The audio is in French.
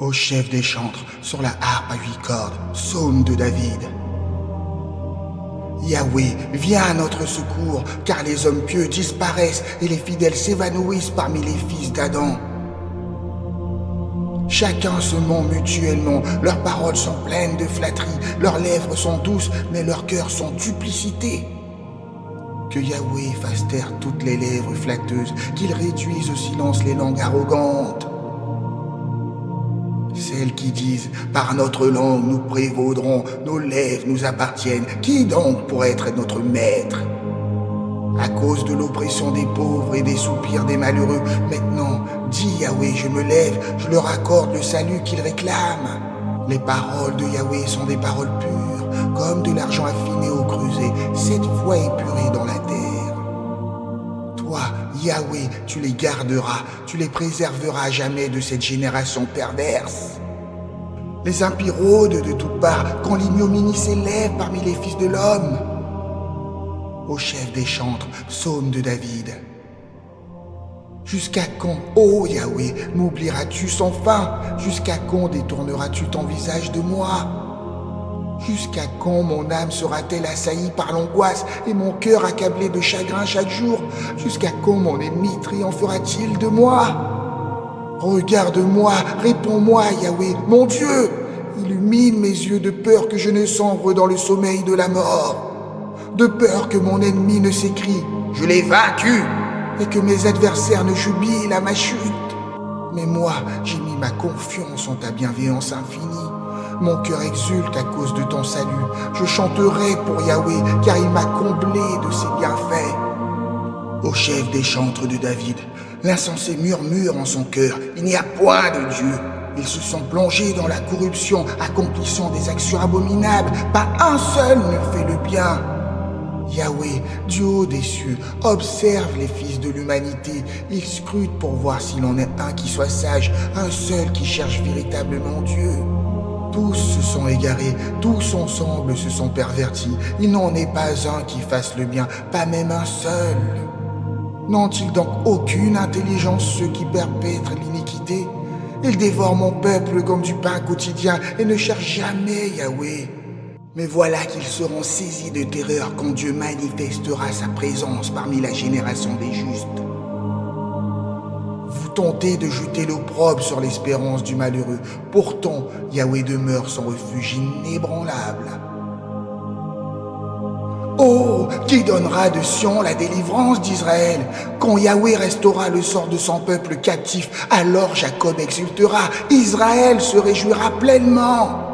Au chef des chantres, sur la harpe à 8 cordes, psaume de David. Yahweh, viens à notre secours, car les hommes pieux disparaissent et les fidèles s'évanouissent parmi les fils d'Adam. Chacun se ment mutuellement, leurs paroles sont pleines de flatteries, leurs lèvres sont douces, mais leurs cœurs sont duplicité. Que Yahweh fasse taire toutes les lèvres flatteuses, qu'il réduise au silence les langues arrogantes. Celles qui disent « Par notre langue nous prévaudrons, nos lèvres nous appartiennent, qui donc pourrait être notre maître ?» À cause de l'oppression des pauvres et des soupirs des malheureux, maintenant, dis Yahweh, je me lève, je leur accorde le salut qu'ils réclament. Les paroles de Yahweh sont des paroles pures, comme de l'argent affiné au creuset, 7 fois épuré dans la terre. Toi, Yahweh, tu les garderas, tu les préserveras à jamais de cette génération perverse. Les impies rôdent de toutes parts quand l'ignominie s'élève parmi les fils de l'homme. Au chef des chantres, psaume de David. Jusqu'à quand, ô Yahweh, m'oublieras-tu sans fin? Jusqu'à quand détourneras-tu ton visage de moi? Jusqu'à quand mon âme sera-t-elle assaillie par l'angoisse et mon cœur accablé de chagrin chaque jour? Jusqu'à quand mon ennemi triomphera-t-il de moi? Regarde-moi, réponds-moi, Yahweh, mon Dieu! Illumine mes yeux de peur que je ne sombre dans le sommeil de la mort. De peur que mon ennemi ne s'écrie « Je l'ai vaincu !» et que mes adversaires ne jubilent à ma chute. Mais moi, j'ai mis ma confiance en ta bienveillance infinie. Mon cœur exulte à cause de ton salut. Je chanterai pour Yahweh, car il m'a comblé de ses bienfaits. Au chef des chantres de David, l'insensé murmure en son cœur « Il n'y a point de Dieu !» Ils se sont plongés dans la corruption, accomplissant des actions abominables. Pas un seul ne fait le bien. Yahweh, du haut des cieux, observe les fils de l'humanité. Il scrute pour voir s'il en est un qui soit sage, un seul qui cherche véritablement Dieu. Tous se sont égarés, tous ensemble se sont pervertis. Il n'en est pas un qui fasse le bien, pas même un seul. N'ont-ils donc aucune intelligence ceux qui perpètrent l'iniquité? Ils dévorent mon peuple comme du pain quotidien et ne cherchent jamais Yahweh. Mais voilà qu'ils seront saisis de terreur quand Dieu manifestera sa présence parmi la génération des justes. Vous tentez de jeter l'opprobre sur l'espérance du malheureux. Pourtant, Yahweh demeure son refuge inébranlable. Oh, qui donnera de Sion la délivrance d'Israël? Quand Yahweh restaura le sort de son peuple captif, alors Jacob exultera, Israël se réjouira pleinement.